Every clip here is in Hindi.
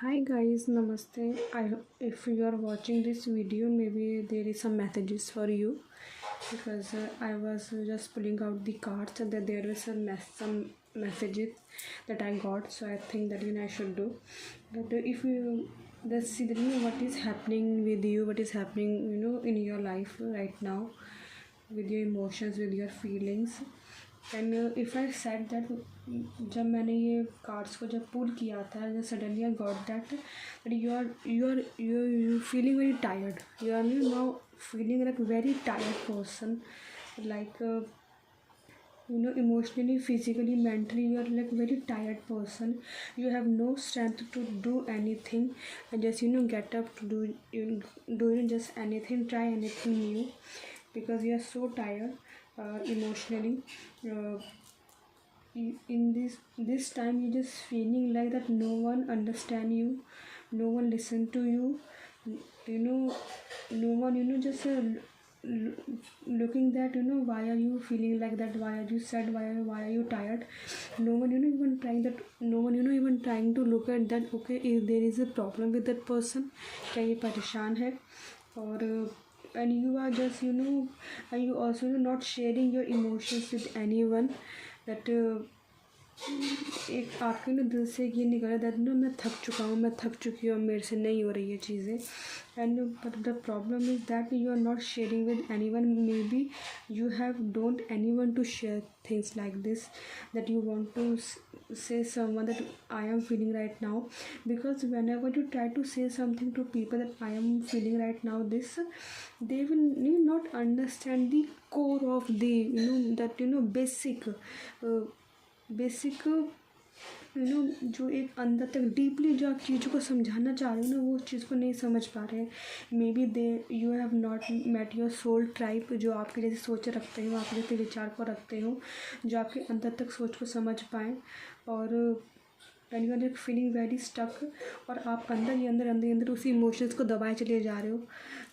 Hi guys, namaste. If you are watching this video, maybe there is some messages for you because I was just pulling out the cards and that there was some messages that I got. So I think that I should do. But if you let's see that what is happening with you, what is happening in your life right now, with your emotions, with your feelings. And if I said that जब मैंने ये कार्ड्स को जब पुल किया था जब suddenly I got that you feeling very tired you are now feeling like very tired person like emotionally, physically, mentally you are like very tired person. You have no strength to do anything and just get up to do just anything, try anything new because you are so tired emotionally. uh, in this time you just feeling like that no one understand you, no one listen to you, no one just looking that why are you feeling like that, why are you sad, why are you tired. No one even trying that, no one even trying to look at that okay if there is a problem with that person, क्या ये परेशान है. और and you are just and you also not sharing your emotions with anyone that एक आपके दिल से ये निकला दैट मैं थक चुका हूँ, मैं थक चुकी हूँ, मेरे से नहीं हो रही है चीज़ें. And but the problem is that you are not sharing with anyone. Maybe you have don't anyone to share things like this, that you want to say someone that I am feeling right now, because whenever you try to say something to people that I am feeling right now this, they will not understand the core of the that basic जो एक अंदर तक डीपली जो आप चीज़ों को समझाना चाह रहे हो वो उस चीज़ को नहीं समझ पा रहे हैं. Maybe they you have not met your soul tribe, जो आपके जैसे सोच रखते हो, आपके जैसे विचार को रखते हो, जो आपके अंदर तक सोच को समझ पाएँ. और and you are like feeling very stuck, और आप अंदर ही अंदर उसी इमोशंस को दबाए चले जा रहे हो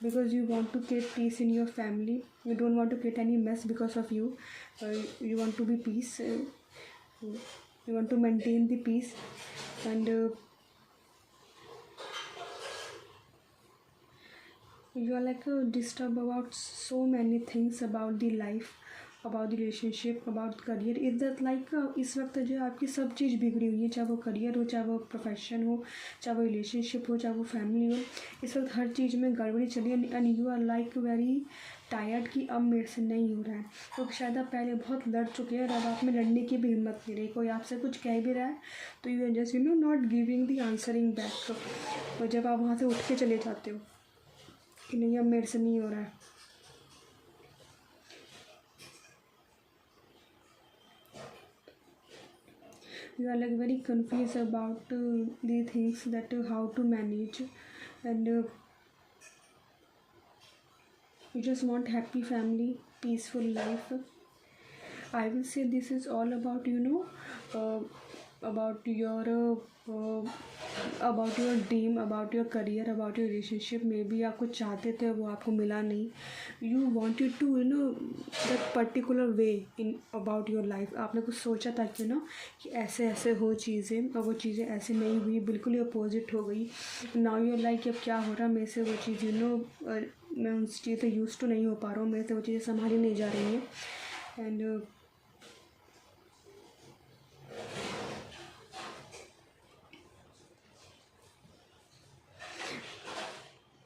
because you want to get peace in your family. You don't want to get any mess because of you. You want to be peace, you want to maintain the peace. And you are like disturbed about so many things about the life, about the relationship, about career. Is that like इस वक्त जो आपकी सब चीज़ बिगड़ी हुई है, चाहे वो करियर हो, चाहे वो प्रोफेशन हो, चाहे वो रिलेशनशिप हो, चाहे वो फैमिली हो. इस वक्त हर चीज़ में गड़बड़ी चली है and you are like very tired कि अब मेरे से नहीं हो रहा है. तो शायद आप पहले बहुत लड़ चुके हैं और अब आप में लड़ने की भी हिम्मत नहीं रही. कोई आपसे कुछ कह भी रहा है तो you are just not giving the answering back. और जब आप वहाँ से उठ के चले जाते हो कि नहीं अब मेरे से नहीं हो रहा है, you are like very confused about the things that how to manage. And you just want happy family, peaceful life. I will say this is all about about your dream, about your career, about your relationship. Maybe आपको चाहते थे वो आपको मिला नहीं. You wanted to that particular way in about your life. आपने कुछ सोचा था कि कि ऐसे ऐसे हो चीज़ें, और वो चीज़ें ऐसे नहीं हुई, बिल्कुल ही अपोजिट हो गई. नाउ यू लाइक अब क्या हो रहा है मेरे से, वो चीज़ मैं उस चीज़ से यूज़ टू नहीं हो पा रहा हूँ, मेरे से वो चीज़ें संभाली नहीं जा रही हैं. एंड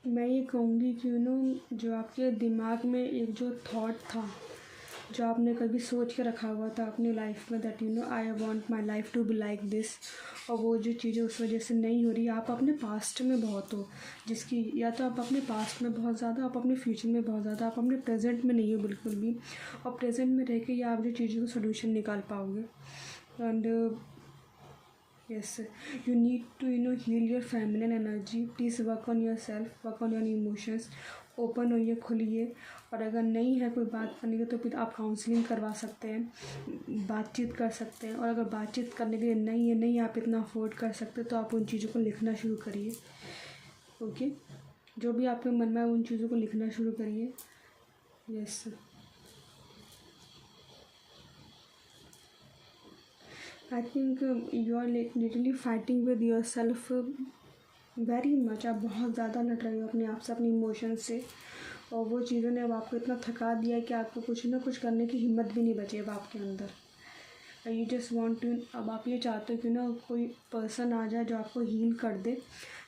मैं ये कहूँगी कि जो आपके दिमाग में एक जो थॉट था, जो आपने कभी सोच के रखा हुआ था अपनी लाइफ में, that I want my life to be like this, और वो जो चीज़ें उस वजह से नहीं हो रही. आप अपने पास्ट में बहुत हो, जिसकी या तो आप अपने पास्ट में बहुत ज़्यादा, आप अपने फ्यूचर में बहुत ज़्यादा, आप अपने प्रेजेंट में नहीं हो बिल्कुल भी. और प्रेजेंट में रह के ही आप जो चीज़ों का सोल्यूशन निकाल पाओगे. And yes, you need to heal your feminine energy. Please work on yourself, work on your emotions. Open होइए, खुलिए. और अगर नहीं है कोई बात करने की तो फिर आप काउंसलिंग करवा सकते हैं, बातचीत कर सकते हैं. और अगर बातचीत करने के लिए नहीं आप इतना अफोर्ड कर सकते तो आप उन चीज़ों को लिखना शुरू करिए. ओके, जो भी आपके मन में है उन चीज़ों को लिखना शुरू करिए. Yes, I think you are literally fighting with yourself very much. आप बहुत ज़्यादा लड़ रहे हो अपने आप से, अपने इमोशन से, और वो चीज़ों ने अब आपको इतना थका दिया है कि आपको कुछ ना कुछ करने की हिम्मत भी नहीं बची अब आपके अंदर। यू जस्ट वॉन्ट टू, अब आप ये चाहते हो कि ना कोई पर्सन आ जाए जो आपको हील कर दे,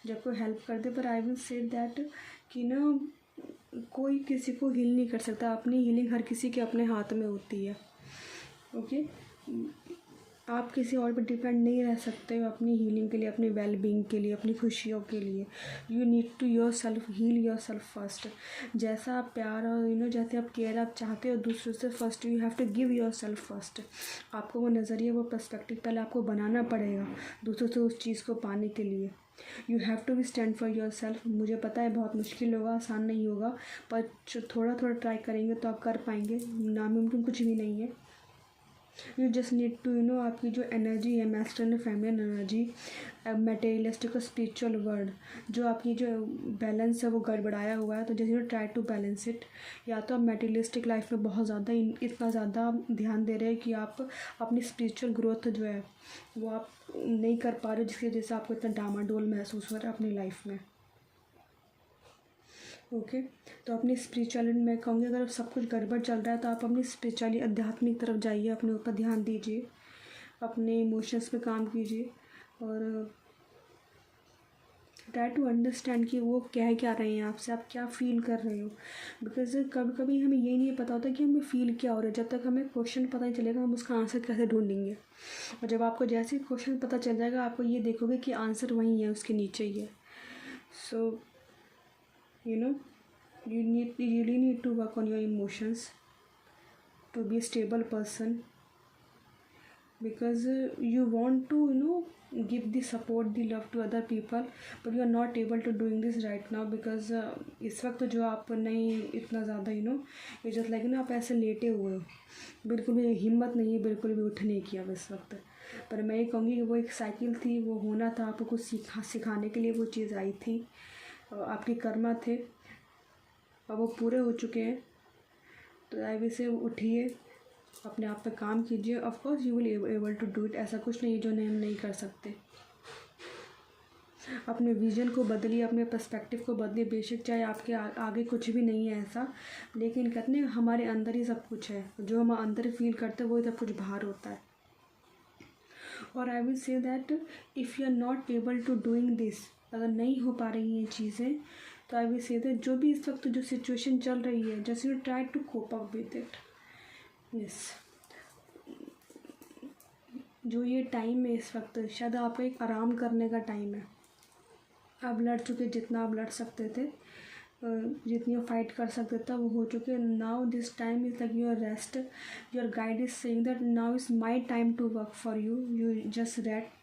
जो आपको हेल्प कर दे। पर आई विल से दैट कि ना कोई किसी को हील नहीं कर सकता। अपनी हीलिंग हर किसी के अपने हाथ में होती है। ओके, आप किसी और पर डिपेंड नहीं रह सकते हो अपनी हीलिंग के लिए, अपनी वेल बीइंग के लिए, अपनी खुशियों के लिए। You need to yourself, heal yourself first. जैसा आप प्यार और जैसे आप केयर आप चाहते हो दूसरों से, first you have to give yourself first. आपको वो नज़रिया, वो पर्सपेक्टिव पहले आपको बनाना पड़ेगा दूसरों से उस चीज़ को पाने के लिए। You have to be stand for yourself. मुझे पता है बहुत मुश्किल होगा, आसान नहीं होगा, पर थोड़ा थोड़ा ट्राई करेंगे तो आप कर पाएंगे। नामुमकिन कुछ भी नहीं है। यू जस्ट नीड टू आपकी जो एनर्जी है, मैस्कुलिन फेमिनिन एनर्जी, मटेरियलिस्टिक और स्पिरिचुअल वर्ल्ड, जो आपकी जो बैलेंस है वो गड़बड़ाया हुआ है, तो जैसे ट्राई टू बैलेंस इट। या तो आप मटेरियलिस्टिक लाइफ में बहुत ज़्यादा इतना ज़्यादा ध्यान दे रहे हैं कि आप अपनी स्पिरिचुअल ग्रोथ जो है वो आप नहीं कर पा रहे हो, जिसकी वजह से आपको इतना डामाडोल महसूस हो रहा है अपनी लाइफ में। ओके, तो अपनी स्पिरिचुअलिटी में कहूँगी, अगर सब कुछ गड़बड़ चल रहा है तो आप अपनी स्पिरिचुअली आध्यात्मिक तरफ जाइए, अपने ऊपर ध्यान दीजिए, अपने इमोशंस पे काम कीजिए, और ट्राई टू अंडरस्टैंड कि वो कह रहे हैं आपसे, आप क्या फ़ील कर रहे हो। बिकॉज कभी कभी हमें ये नहीं पता होता कि हमें फ़ील क्या हो रहा है। जब तक हमें क्वेश्चन पता नहीं चलेगा हम उसका आंसर कैसे ढूंढेंगे। और जब आपको जैसे ही क्वेश्चन पता चल जाएगा, आपको ये देखोगे कि आंसर वहीं है, उसके नीचे ही है। सो you know you really need to work on your emotions to be a stable person, because you want to give the support, the love to other people, but you are not able to doing this right now because इस वक्त जो आप नहीं इतना ज़्यादा ये जस्ट लाइक आप ऐसे लेटे हुए हो, बिल्कुल भी हिम्मत नहीं है बिल्कुल भी उठने की अब इस वक्त। पर मैं ये कहूँगी कि वो एक साइकिल थी, वो होना था, आपको कुछ सिखाने के लिए वो चीज़ आई थी, आपके कर्मा थे, अब वो पूरे हो चुके हैं। तो आई विल से उठिए, अपने आप पे काम कीजिए। Of course you will able to do it. ऐसा कुछ नहीं है जो हम नहीं कर सकते। अपने विजन को बदलिए, अपने पर्सपेक्टिव को बदलिए। बेशक चाहे आपके आगे कुछ भी नहीं है ऐसा, लेकिन कहते हैं हमारे अंदर ही सब कुछ है, जो हम अंदर फील करते हैं वो सब कुछ बाहर होता है। और I will say that if you are not able to doing this, अगर नहीं हो पा रही हैं चीज़ें, तो आई विल से दैट जो भी इस वक्त जो सिचुएशन चल रही है, just you try to cope up with it. Yes, जो ये टाइम है इस वक्त, शायद आपका एक आराम करने का टाइम है। आप लड़ चुके जितना आप लड़ सकते थे, जितनी फाइट कर सकते थे वो हो चुके। Now this time is like your rest. Your guide is saying that now is my time to work for you. You just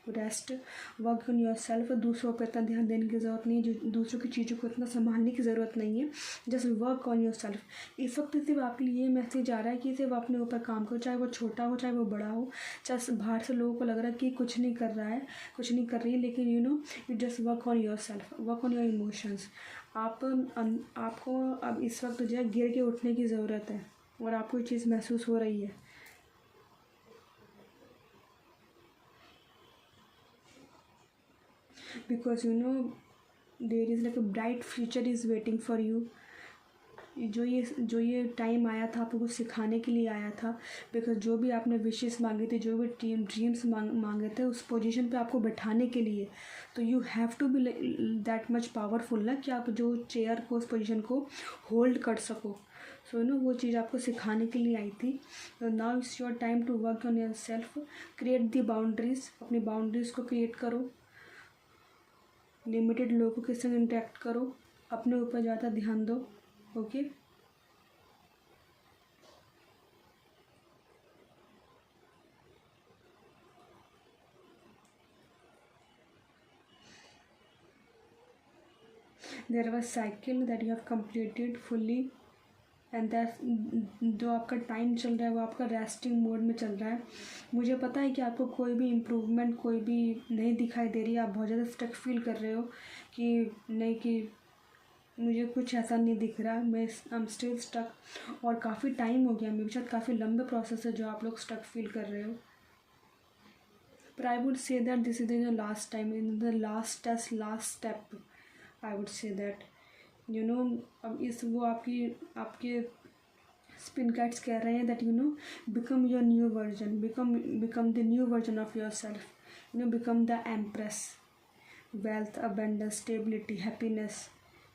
rest, work on yourself. दूसरों पर इतना ध्यान देने की ज़रूरत नहीं है, जो दूसरों की चीज़ों को इतना संभालने की ज़रूरत नहीं है। Just work on your self. इस वक्त सिर्फ आपके लिए ये मैसेज आ रहा है कि सिर्फ अपने ऊपर काम करो, चाहे वो छोटा हो चाहे वो बड़ा हो, चाहे बाहर से लोगों को लग रहा है कि कुछ नहीं कर रहा है, कुछ नहीं कर रही है, लेकिन you just work on your self, work on your emotions. आपको अब इस वक्त जो है गिर के उठने की ज़रूरत है, और आपको ये चीज़ महसूस हो रही है। Because there is like a bright future is waiting for you. जो ये टाइम आया था आपको कुछ सिखाने के लिए आया था। बिकॉज जो भी आपने विशेस मांगे थे, जो भी ड्रीम्स मांगे थे, उस पोजीशन पे आपको बैठाने के लिए, तो you have to be that much powerful ना, कि आप जो चेयर को, उस पोजीशन को होल्ड कर सको। सो वो चीज़ आपको सिखाने के लिए आई थी। तो now it's your time to work on yourself, create the boundaries. अपनी बाउंड्रीज़ को क्रिएट करो, लिमिटेड लोगों के संग इंटरेक्ट करो, अपने ऊपर ज़्यादा ध्यान दो। Okay, there was cycle that you have completed fully, and that जो आपका टाइम चल रहा है वो आपका रेस्टिंग मोड में चल रहा है। मुझे पता है कि आपको कोई भी इम्प्रूवमेंट कोई भी नहीं दिखाई दे रही है। आप बहुत ज़्यादा स्टक फील कर रहे हो कि नहीं, कि मुझे कुछ ऐसा नहीं दिख रहा, मैं आई एम स्टिल स्टक। और काफ़ी टाइम हो गया, मेरे शायद काफ़ी लंबे प्रोसेस है जो आप लोग स्टक फील कर रहे हो। but I would say that this is the last time, in the last test, last step, I would say that, you know, अब इस वो आपके स्पिन कैट्स कह रहे हैं that, you know, become your new version, become the new version of yourself, you know, become the empress. Wealth, abundance, stability, happiness,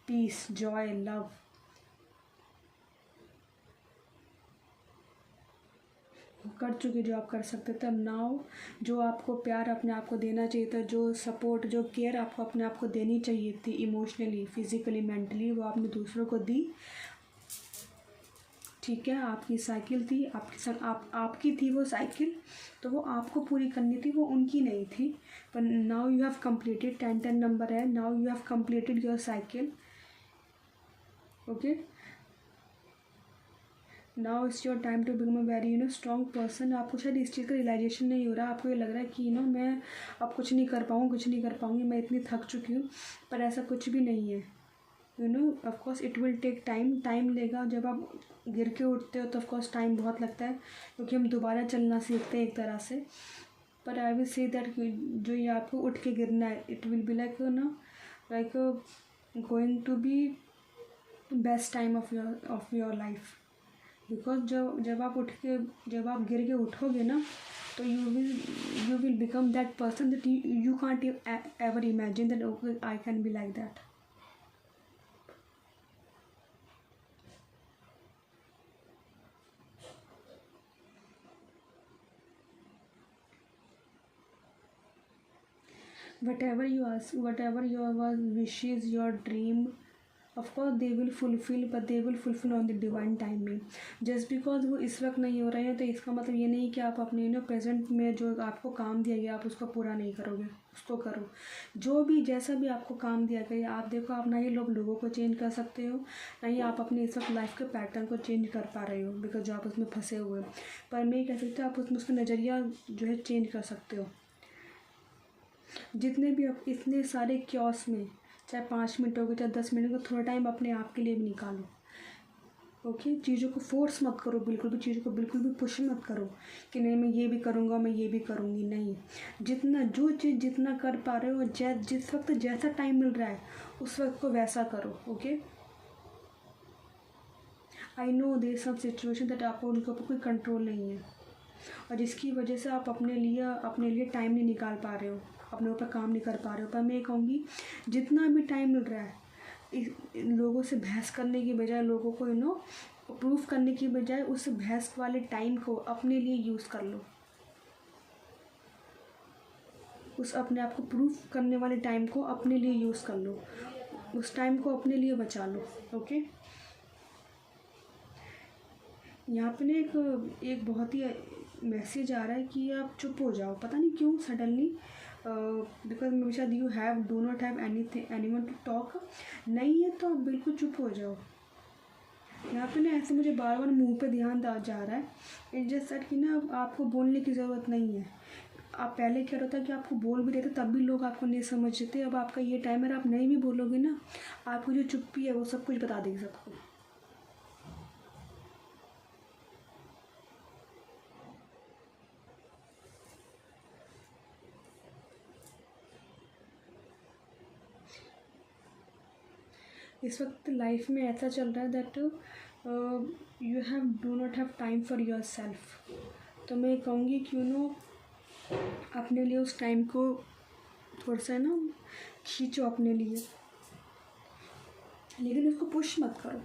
peace, joy, love. कर चुके जो आप कर सकते थे। अब नाउ जो आपको प्यार अपने आप को देना चाहिए था, जो सपोर्ट, जो केयर आपको अपने आप को देनी चाहिए थी, इमोशनली, फिजिकली, मेंटली, वो आपने दूसरों को दी। ठीक है, आपकी साइकिल थी, आपकी थी वो साइकिल, तो वो आपको पूरी करनी थी, वो उनकी नहीं थी। पर now you have completed, 10 number है, now you have completed your cycle. Okay, now it's your time to become a very, you know, strong person. आपको शायद इस चीज़ का रियलाइजेशन नहीं हो रहा, आपको ये लग रहा है कि, यू नो, मैं अब कुछ नहीं कर पाऊँगी, मैं इतनी थक चुकी हूँ, पर ऐसा कुछ भी नहीं है। You know, of course it will take time लेगा। जब आप गिर के उठते हो तो ऑफकोर्स टाइम बहुत लगता है, क्योंकि हम दोबारा चलना सीखते हैं एक तरह से। पर आई विल से दैट जो ये आपको उठ के गिरना है, it will be like, you know, like going to be best time of your life. Because जब आप गिर के उठोगे ना, तो you will become that person that you can't ever imagine that okay I can be like that. whatever you ask, whatever your wishes, your dream, of course they will fulfill, but they will fulfill on the divine timing. just because वो इस वक्त नहीं हो रहे हैं, तो इसका मतलब ये नहीं कि आप अपने, यू नो, प्रेजेंट में जो आपको काम दिया गया आप उसको पूरा नहीं करोगे। उसको करो, जो भी जैसा भी आपको काम दिया गया। आप देखो, आप ना ही लोगों को चेंज कर सकते हो, ना ही आप अपने इस वक्त लाइफ के पैटर्न को चेंज कर पा रहे हो, बिकॉज जो आप उसमें फंसे हुए हो। पर मैं ये कह सकती हूँ, आप उसमें उसका नज़रिया जो है चेंज कर सकते हो। जितने भी आप इतने सारे क्योस में, चाहे 5 मिनट हो गए, चाहे 10 मिनट हो, थोड़ा टाइम अपने आप के लिए भी निकालो। ओके, चीज़ों को फोर्स मत करो, बिल्कुल भी चीज़ों को बिल्कुल भी पुश मत करो कि नहीं मैं ये भी करूँगा, मैं ये भी करूँगी। नहीं, जो चीज़ जितना कर पा रहे हो, जिस वक्त जैसा टाइम मिल रहा है उस वक्त को वैसा करो। Okay, I know there some situation that आपको उनके ऊपर कोई कंट्रोल नहीं है, और जिसकी वजह से आप अपने लिए टाइम नहीं निकाल पा रहे हो, अपने ऊपर काम नहीं कर पा रहे हो। पर मैं ये कहूँगी, जितना भी टाइम मिल रहा है, लोगों से बहस करने की बजाय, लोगों को, यू नो, प्रूफ करने की बजाय, उस बहस वाले टाइम को अपने लिए यूज़ कर लो। उस अपने आप को प्रूफ करने वाले टाइम को अपने लिए यूज़ कर लो, उस टाइम को अपने लिए बचा लो। ओके, यहाँ पे ना एक बहुत ही मैसेज आ रहा है कि आप चुप हो जाओ, पता नहीं क्यों सडनली, बिकॉज मे शायद you do not have anyone to talk. नहीं है तो आप बिल्कुल चुप हो जाओ। यहाँ पे ना ऐसे मुझे बार बार मुंह पे ध्यान जा रहा है। इट्स जस्ट दैट कि ना आपको बोलने की ज़रूरत नहीं है। आप पहले क्या होता है कि आपको बोल भी देते तब भी लोग आपको नहीं समझते। अब आपका ये टाइम है, आप नहीं भी बोलोगे ना, आपको जो चुप्पी है वो सब कुछ बता देगी सबको। इस वक्त लाइफ में ऐसा चल रहा है that you do not have time for your self. तो मैं कहूँगी कि, यू नो, अपने लिए उस टाइम को थोड़ा सा ना खींचो अपने लिए, लेकिन उसको पुश मत करो।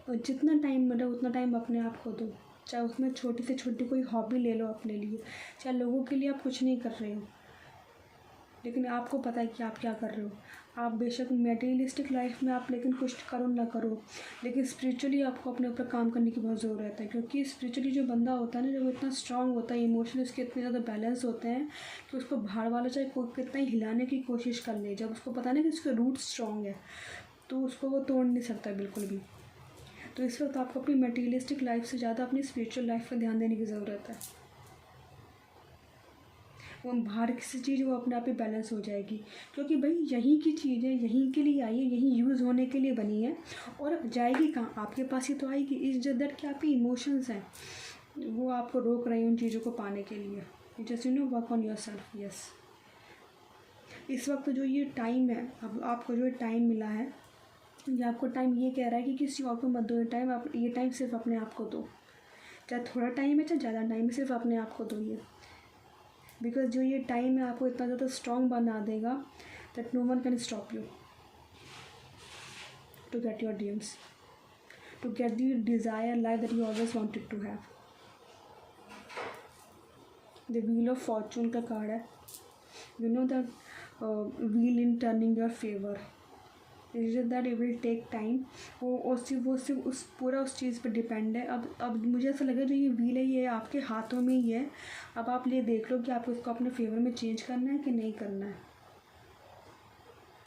और जितना टाइम मिले उतना टाइम अपने आप को दो, चाहे उसमें छोटी से छोटी कोई हॉबी ले लो अपने लिए। चाहे लोगों के लिए आप कुछ नहीं कर रहे हो, लेकिन आपको पता है कि आप क्या कर रहे हो। आप बेशक मटेरियलिस्टिक लाइफ में आप लेकिन कुछ करो ना करो, लेकिन स्पिरिचुअली आपको अपने ऊपर काम करने की बहुत ज़रूरत है। क्योंकि स्पिरिचुअली जो बंदा होता है ना, जब वो इतना स्ट्रांग होता है, इमोशनली उसके इतने ज़्यादा बैलेंस होते हैं कि उसको बाहर वाला चाहे कोई कितना ही हिलाने की कोशिश कर ले, जब उसको पता नहीं कि उसके रूट स्ट्रॉन्ग है, तो उसको वो तोड़ नहीं सकता बिल्कुल भी। तो इस वक्त आपको अपनी मटेरियलिस्टिक लाइफ से ज़्यादा अपनी स्पिरिचुअल लाइफ पर ध्यान देने की ज़रूरत है। वो बाहर किसी चीज़ वो अपने आप ही बैलेंस हो जाएगी, क्योंकि भाई यहीं की चीज़ है, यहीं के लिए आई है, यहीं यूज़ होने के लिए बनी है, और जाएगी कहाँ, आपके पास ही तो आएगी। इस जद्दर के आपके इमोशंस हैं, वो आपको रोक रहे हैं उन चीज़ों को पाने के लिए। You just work on your self. Yes, इस वक्त जो ये टाइम है, अब आपको जो टाइम मिला है, ये आपको टाइम ये कह रहा है कि किसी और को मत दो ये टाइम, आप ये टाइम सिर्फ अपने आप को दो। चाहे थोड़ा टाइम है चाहे ज़्यादा टाइम है, सिर्फ अपने आप को दो ये। बिकॉज जो ये टाइम है आपको इतना ज़्यादा स्ट्रॉन्ग बना देगा that no one can stop you to get your dreams, to get the desire life that you always wanted to have. The wheel of fortune का कार्ड है, you know that wheel in turning your favour, is just that it will take time. वो सिर्फ उस पूरा उस चीज़ पर डिपेंड है। अब मुझे ऐसा लगा जो ये व्हील है ये आपके हाथों में ही है। अब आप ये देख लो कि आपको इसको अपने फेवर में चेंज करना है कि नहीं करना है।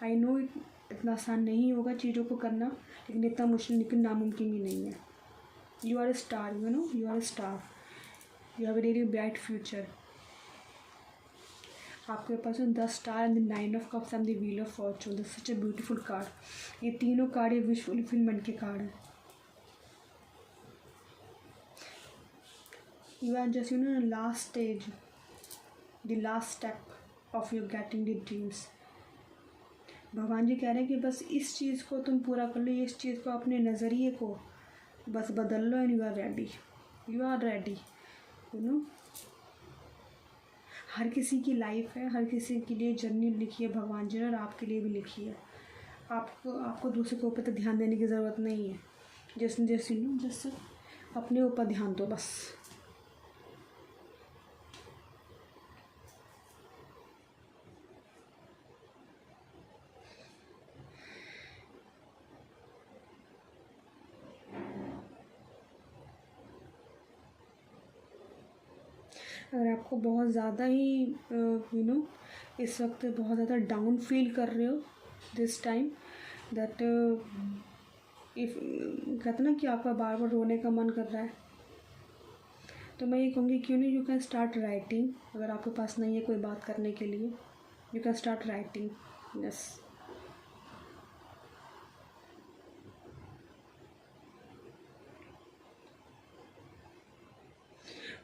आई नो इतना आसान नहीं होगा चीज़ों को करना, लेकिन इतना मुश्किल लेकिन नामुमकिन भी नहीं है। You are a star, you know you are a star, you have a really bright future. आपके पास the star and the 9 of cups and the wheel of fortune, this such a beautiful card. ये तीनों कार्ड ये विश फुलफिलमेंट के कार्ड है। You are just last stage, the last step of you getting the dreams. भगवान जी कह रहे हैं कि बस इस चीज़ को तुम पूरा कर लो, इस चीज़ को अपने नज़रिए को बस बदल लो, and you are ready, you are ready. You know हर किसी की लाइफ है, हर किसी के लिए जर्नी लिखी है भगवान जी ने, और आपके लिए भी लिखी है। आपको दूसरे के ऊपर तो ध्यान देने की ज़रूरत नहीं है। जैसे अपने ऊपर ध्यान दो बस। अगर आपको बहुत ज़्यादा ही इस वक्त बहुत ज़्यादा डाउन फील कर रहे हो दिस टाइम, दैट इफ कहते ना कि आपका बार बार रोने का मन कर रहा है, तो मैं ये कहूँगी क्यों नहीं यू कैन स्टार्ट राइटिंग। अगर आपके पास नहीं है कोई बात करने के लिए, you can start writing. Yes,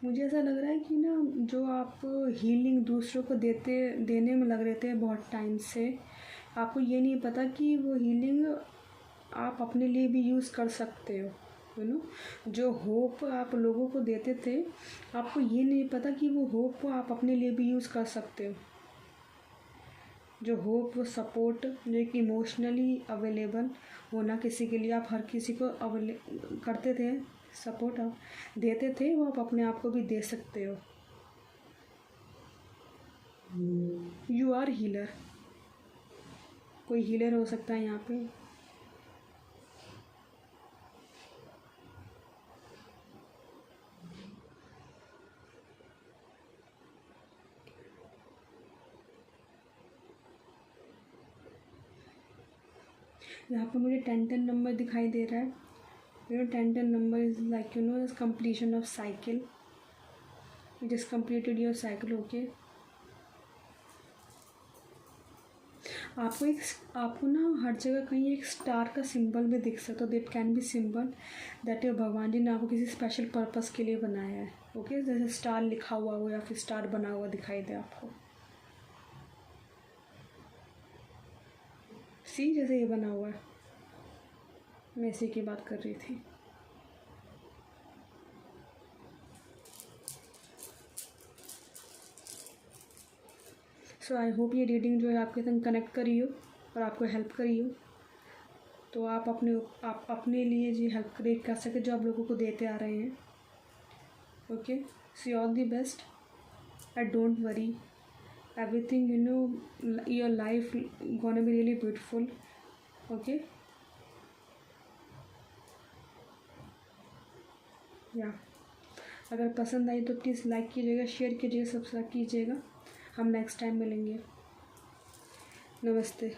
मुझे ऐसा लग रहा है कि ना जो आप हीलिंग दूसरों को देने में लग रहे थे बहुत टाइम से, आपको ये नहीं पता कि वो हीलिंग आप अपने लिए भी यूज़ कर सकते हो। जो होप आप लोगों को देते थे, आपको ये नहीं पता कि वो होप को आप अपने लिए भी यूज़ कर सकते हो। जो होप, वो सपोर्ट, जो एक इमोशनली अवेलेबल होना किसी के लिए, आप हर किसी को करते थे, सपोर्ट आप देते थे, वो आप अपने आप को भी दे सकते हो। You are healer. कोई हीलर हो सकता है यहाँ पे। यहाँ पे मुझे 10 नंबर दिखाई दे रहा है। 10 number is like is completion of cycle. You just completed your cycle. Okay, आपको ना हर जगह कहीं एक स्टार का सिंबल भी दिख सकता है। That can be symbol that भगवान जी ने आपको किसी स्पेशल पर्पस के लिए बनाया है। ओके, जैसे स्टार लिखा हुआ हो या फिर स्टार बना हुआ दिखाई दे आपको। सी, जैसे ये बना हुआ है, मैं इसी की बात कर रही थी। सो आई होप ये रीडिंग जो है आपके संग कनेक्ट करी हो और आपको हेल्प करी हो, तो आप अपने लिए जी हेल्प क्रिएट कर सके जो आप लोगों को देते आ रहे हैं। Okay, see all the best and don't worry, everything your life gonna be really beautiful. Okay, या अगर पसंद आई तो प्लीज़ लाइक कीजिएगा, शेयर कीजिएगा, सब्सक्राइब कीजिएगा। हम नेक्स्ट टाइम मिलेंगे। नमस्ते।